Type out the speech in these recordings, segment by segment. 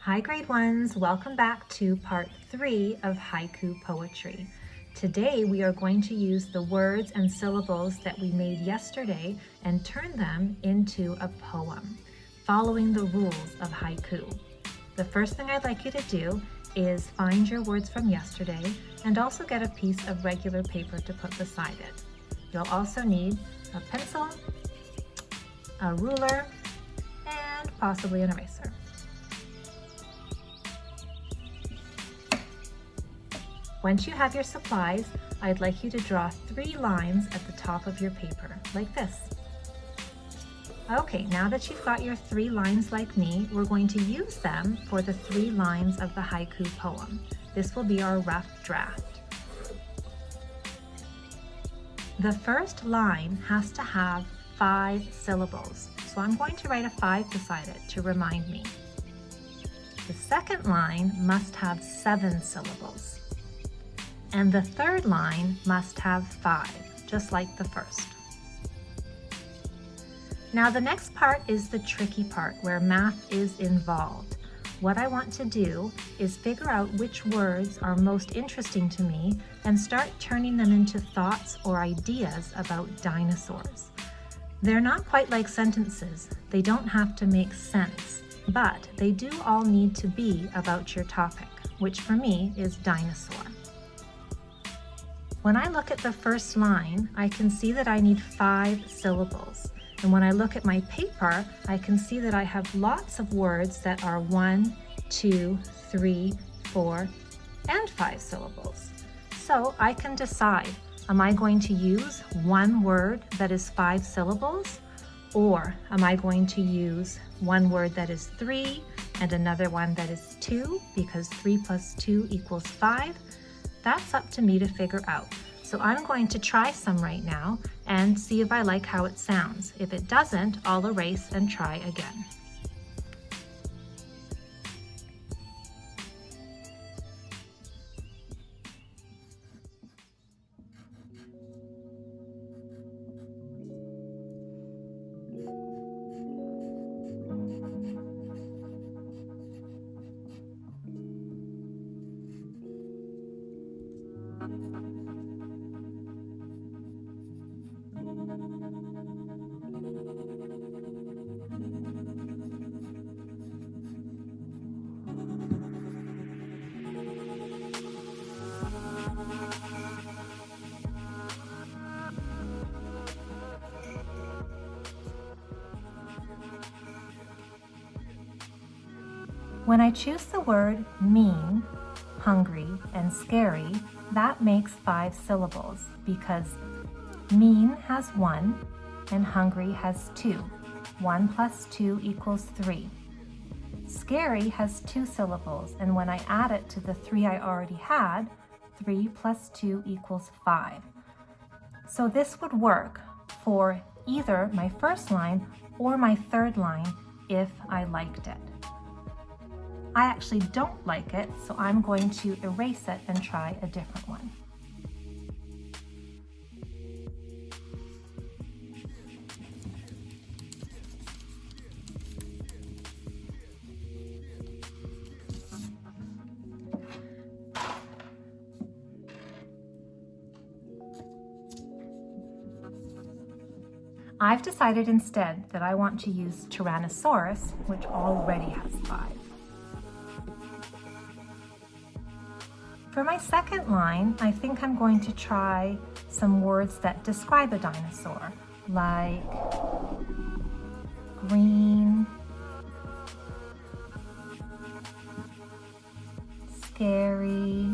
Hi grade ones, welcome back to part 3 of haiku poetry. Today we are going to use the words and syllables that we made yesterday and turn them into a poem, following the rules of haiku. The first thing I'd like you to do is find your words from yesterday and also get a piece of regular paper to put beside it. You'll also need a pencil, a ruler, and possibly an eraser. Once you have your supplies, I'd like you to draw 3 lines at the top of your paper, like this. Okay, now that you've got your 3 lines like me, we're going to use them for the 3 lines of the haiku poem. This will be our rough draft. The first line has to have 5 syllables, so I'm going to write a 5 beside it to remind me. The second line must have 7 syllables. And the third line must have 5, just like the first. Now the next part is the tricky part where math is involved. What I want to do is figure out which words are most interesting to me and start turning them into thoughts or ideas about dinosaurs. They're not quite like sentences. They don't have to make sense, but they do all need to be about your topic, which for me is dinosaur. When I look at the first line, I can see that I need 5 syllables. And when I look at my paper, I can see that I have lots of words that are 1, 2, 3, 4, and 5 syllables. So I can decide, am I going to use one word that is 5 syllables? Or am I going to use one word that is 3 and another one that is 2, because 3 plus 2 equals 5? That's up to me to figure out. So I'm going to try some right now and see if I like how it sounds. If it doesn't, I'll erase and try again. When I choose the word mean, hungry, and scary, that makes 5 syllables because mean has 1 and hungry has 2. 1 plus 2 equals 3. Scary has 2 syllables, and when I add it to the 3 I already had, 3 plus 2 equals 5. So this would work for either my first line or my third line if I liked it. I actually don't like it, so I'm going to erase it and try a different one. I've decided instead that I want to use Tyrannosaurus, which already has 5. For my second line, I think I'm going to try some words that describe a dinosaur, like green, scary,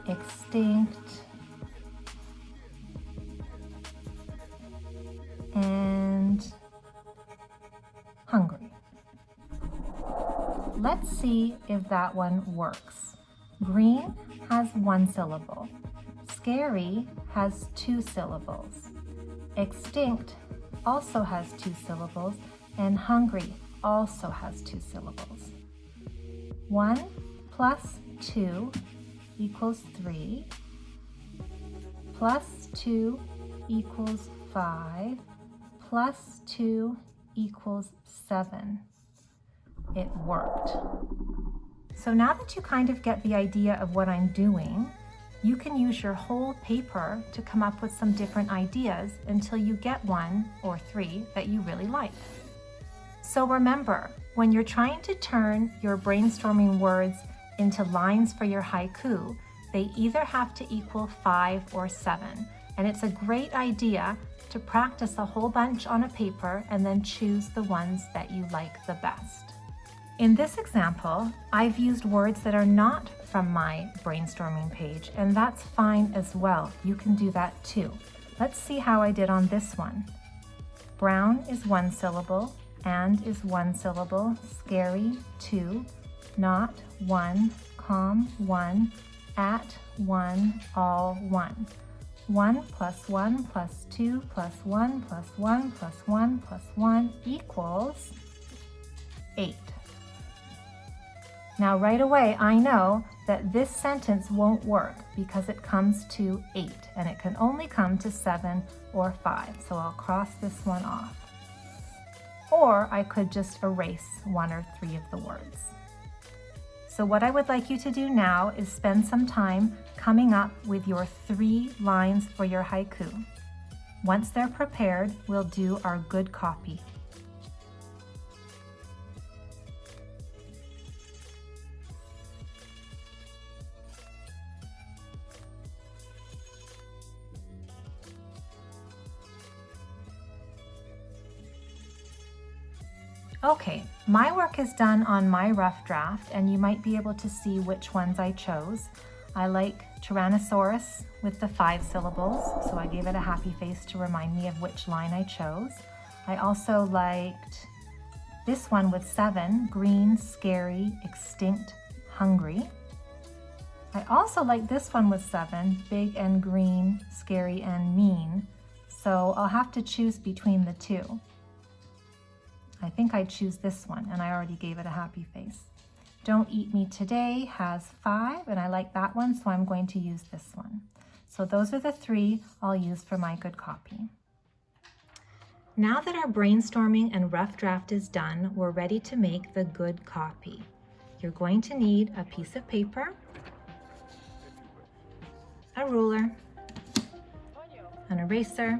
extinct, and hungry. Let's see if that one works. Green has 1 syllable. Scary has 2 syllables. Extinct also has 2 syllables, and hungry also has 2 syllables. 1 plus 2 equals 3, plus 2 equals 5, plus 2 equals 7. It worked. So now that you kind of get the idea of what I'm doing, you can use your whole paper to come up with some different ideas until you get 1 or 3 that you really like. So remember, when you're trying to turn your brainstorming words into lines for your haiku, they either have to equal 5 or 7. And it's a great idea to practice a whole bunch on a paper and then choose the ones that you like the best. In this example, I've used words that are not from my brainstorming page, and that's fine as well. You can do that too. Let's see how I did on this one. Brown is 1 syllable, and is 1 syllable, scary 2, not 1, calm 1, at 1, all 1. 1 plus 1 plus 2 plus 1 plus 1 plus 1 plus 1 equals 8. Now right away I know that this sentence won't work because it comes to 8 and it can only come to 7 or 5. So I'll cross this one off. Or I could just erase 1 or 3 of the words. So what I would like you to do now is spend some time coming up with your 3 lines for your haiku. Once they're prepared, we'll do our good copy. Okay, my work is done on my rough draft, and you might be able to see which ones I chose. I like Tyrannosaurus with the 5 syllables, so I gave it a happy face to remind me of which line I chose. I also liked this one with 7, green, scary, extinct, hungry. I also like this one with 7, big and green, scary and mean. So I'll have to choose between the 2. I think I'd choose this one, and I already gave it a happy face. Don't Eat Me Today has 5, and I like that one, so I'm going to use this one. So those are the 3 I'll use for my good copy. Now that our brainstorming and rough draft is done, we're ready to make the good copy. You're going to need a piece of paper, a ruler, an eraser,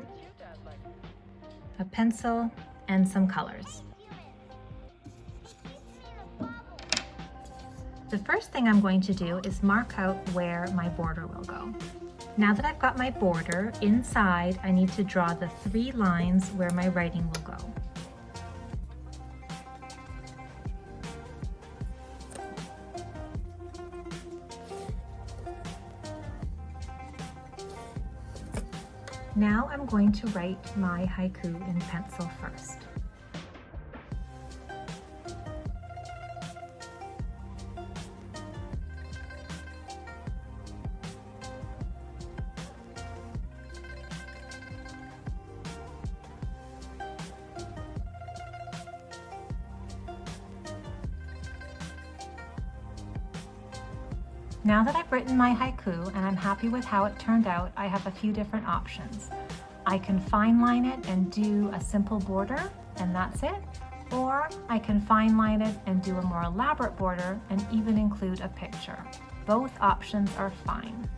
a pencil, and some colors. The first thing I'm going to do is mark out where my border will go. Now that I've got my border, inside I need to draw the 3 lines where my writing will go. Now I'm going to write my haiku in pencil first. Now that I've written my haiku and I'm happy with how it turned out, I have a few different options. I can fine line it and do a simple border, and that's it. Or I can fine line it and do a more elaborate border and even include a picture. Both options are fine.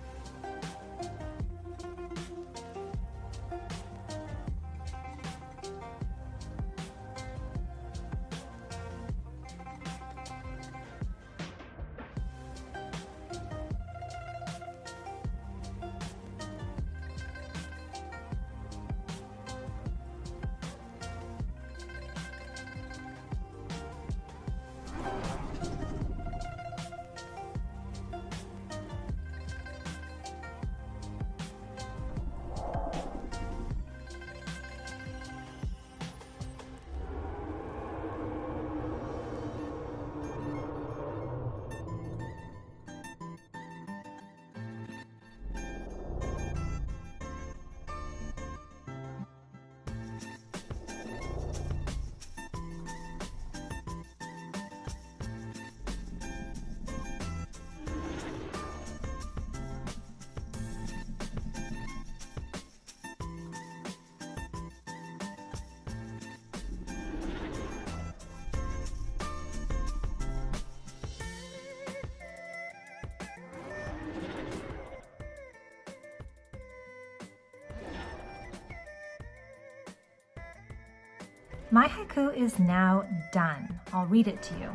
My haiku is now done. I'll read it to you.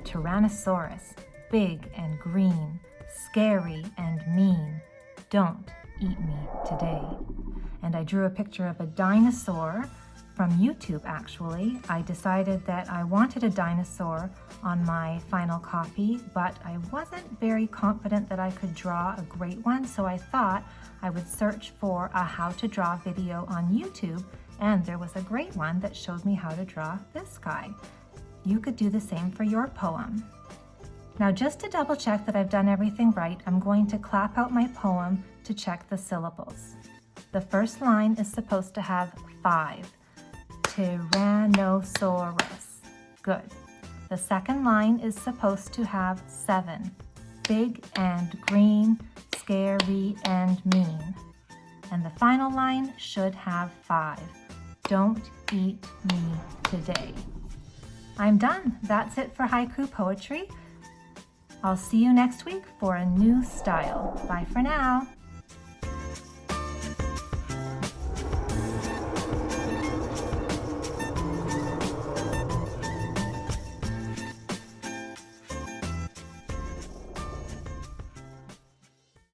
Tyrannosaurus, big and green, scary and mean, don't eat me today. And I drew a picture of a dinosaur from YouTube, actually. I decided that I wanted a dinosaur on my final copy, but I wasn't very confident that I could draw a great one, so I thought I would search for a how to draw video on YouTube, and there was a great one that showed me how to draw this guy. You could do the same for your poem. Now, just to double check that I've done everything right, I'm going to clap out my poem to check the syllables. The first line is supposed to have 5. Tyrannosaurus. Good. The second line is supposed to have 7. Big and green, scary and mean. And the final line should have 5. Don't eat me today. I'm done. That's it for haiku poetry. I'll see you next week for a new style. Bye for now.